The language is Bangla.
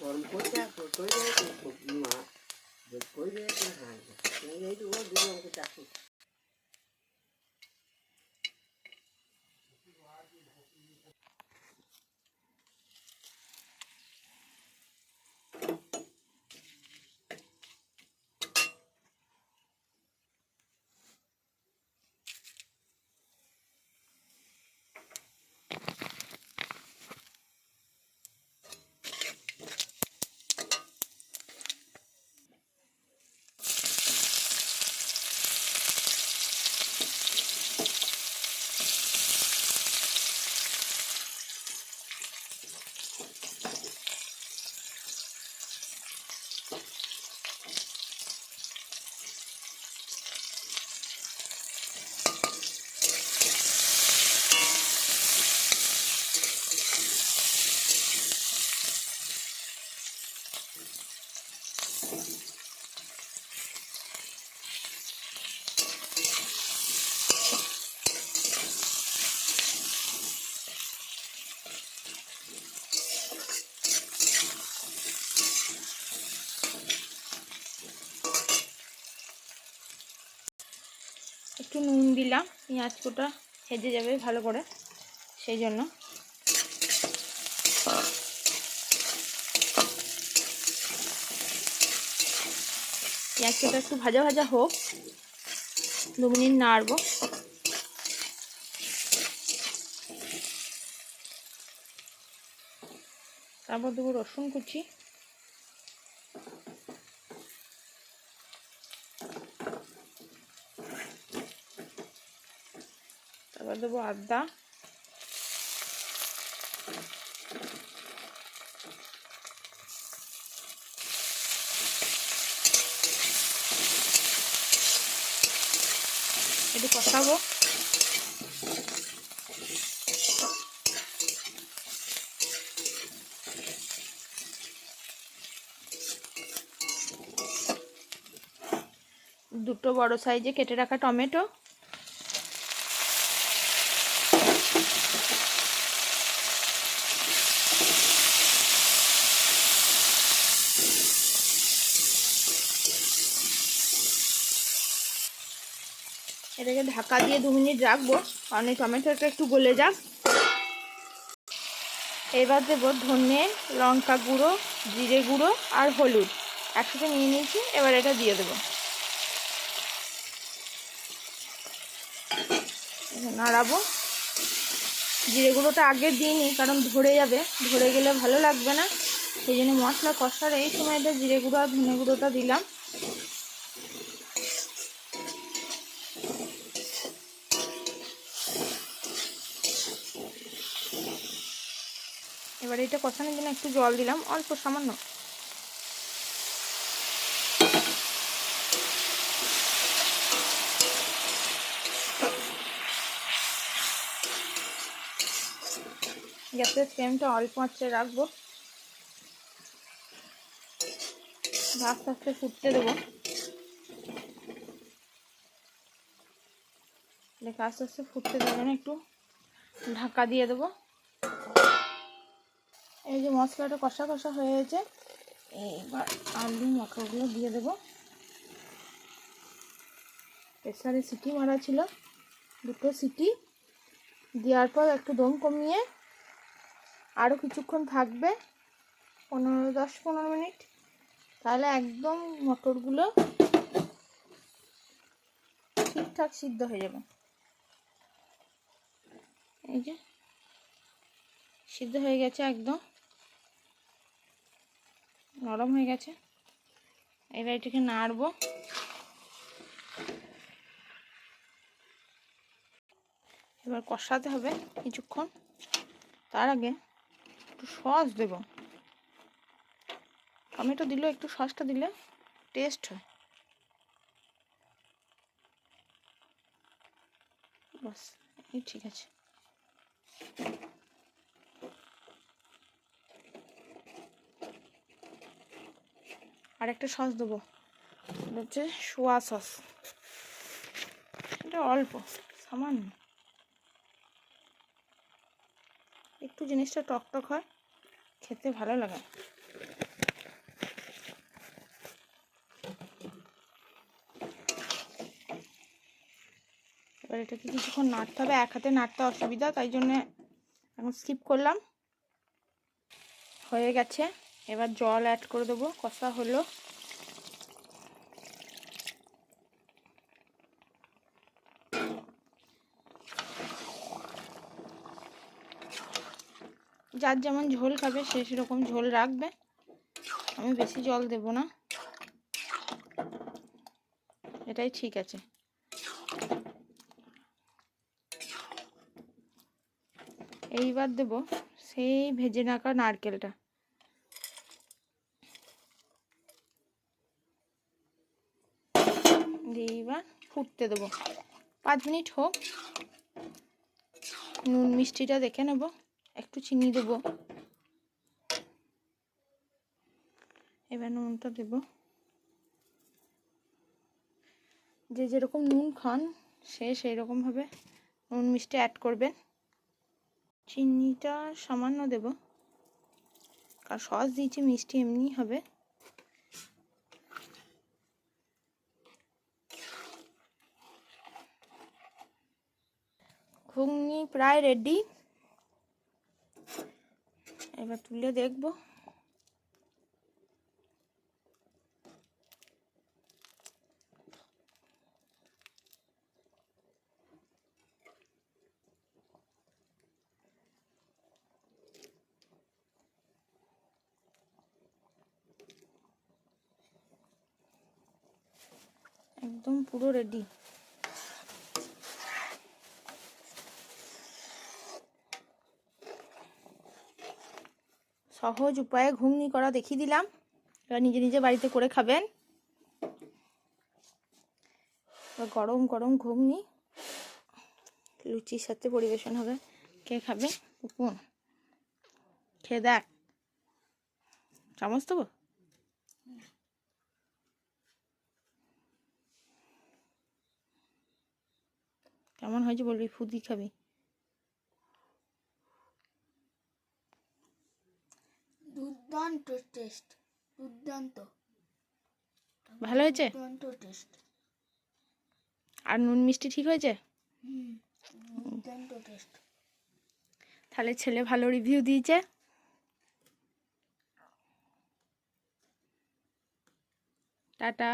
গরম করতে করে দেয় মা করে দেয় হ্যাঁ এইটু ও দু আমাকে চাকু একটু নুন দিলাম, পেঁয়াজটা হেজে যাবে ভালো করে, সেই জন্য। পেঁয়াজটা একটু ভাজা ভাজা হোক, 2 মিনিট নাড়বো। তারপর দেবো রসুন কুচি, তারপর দেবো আদা, একটু কষাবো। দুটো বড় সাইজে কেটে রাখা টমেটো, এটাকে ঢাকা দিয়ে 2 মিনিট রাখবো, কারণ এই টমেটোটা একটু গলে যাক। এবার দেবো ধনে, লঙ্কা গুঁড়ো, জিরে গুঁড়ো আর হলুদ একসাথে নিয়ে নিয়েছি। এবার এটা দিয়ে দেবো, নাড়াবো। জিরে গুঁড়োটা আগে দিইনি, কারণ ধরে যাবে, ধরে গেলে ভালো লাগবে না, সেই জন্য মশলা কষার এই সময়টা জিরে গুঁড়ো আর ধনে গুঁড়োটা দিলাম। এবার এটা কষানোর জন্য একটু জল দিলাম, অল্প সামান্য। গ্যাসের ফ্লেমটা অল্প আঁচে রাখবো, আস্তে আস্তে ফুটতে দেবো। দেখে আস্তে আস্তে ফুটতে দেবেন, একটু ঢাকা দিয়ে দেবো। এই যে মশলাটা কষা কষা হয়ে গেছে, এইবার আলু মটরগুলো দিয়ে দেবো। প্রেসারে সিটি মারা ছিল, 2টো সিটি দেওয়ার পর একটু দম কমিয়ে আরও কিছুক্ষণ থাকবে, 10-15 মিনিট, তাহলে একদম মটরগুলো ঠিকঠাক সিদ্ধ হয়ে যাবে। এই যে সিদ্ধ হয়ে গেছে, একদম নরম হয়ে গেছে। এবার এটাকে নাড়বো। এবার কষাতে হবে কিছুক্ষণ, তার আগে একটু সস দেবো। টমেটো দিলেও একটু সসটা দিলে টেস্ট হয়। বাস এই ঠিক আছে। আর একটা সস দেবো, এটা হচ্ছে সোয়া সস, এটা অল্প সামান্য, একটু জিনিসটা টক টক হয়, খেতে ভালো লাগে। এবার এটাকে কিছুক্ষণ নাড়তে হবে, এক হাতে নাড়তে অসুবিধা, তাই জন্যে এখন স্কিপ করলাম। হয়ে গেছে, এবার জল অ্যাড করে দেবো। কষা হলো, যার যেমন ঝোল খাবে সে সেরকম ঝোল রাখবে, আমি বেশি জল দেব না, এটাই ঠিক আছে। এইবার দেব সেই ভেজে রাখা নারকেলটা, দিয়ে এবার ফুটতে দেবো 5 মিনিট হোক। নুন মিষ্টিটা দেখে নেব, একটু চিনি দেবো, এবার নুনটা দেব। যে যেরকম নুন খান সে সেই রকমভাবে নুন মিষ্টি অ্যাড করবেন। চিনিটা সামান্য দেব, কারণ সস দিয়েছি, মিষ্টি এমনি হবে। ঘুগনি প্রায় রেডি, এবার তুলে দেখব। একদম পুরো রেডি। সহজ উপায়ে ঘুগনি করা দেখিয়ে দিলাম, এবার নিজে নিজে বাড়িতে করে খাবেন। গরম গরম ঘুগনি লুচির সাথে পরিবেশন হবে। কে খাবে? কুকুন খেয়ে দেখ, চামচ দেবো। কেমন হয়েছে বলবি, ফুদি খাবি। দুর্দান্ত টেস্ট, দুর্দান্ত, ভালো হয়েছে? দুর্দান্ত টেস্ট। আর নুন মিষ্টি ঠিক হয়েছে? দুর্দান্ত টেস্ট। তাহলে ছেলে ভালো রিভিউ দিয়েছে। টাটা।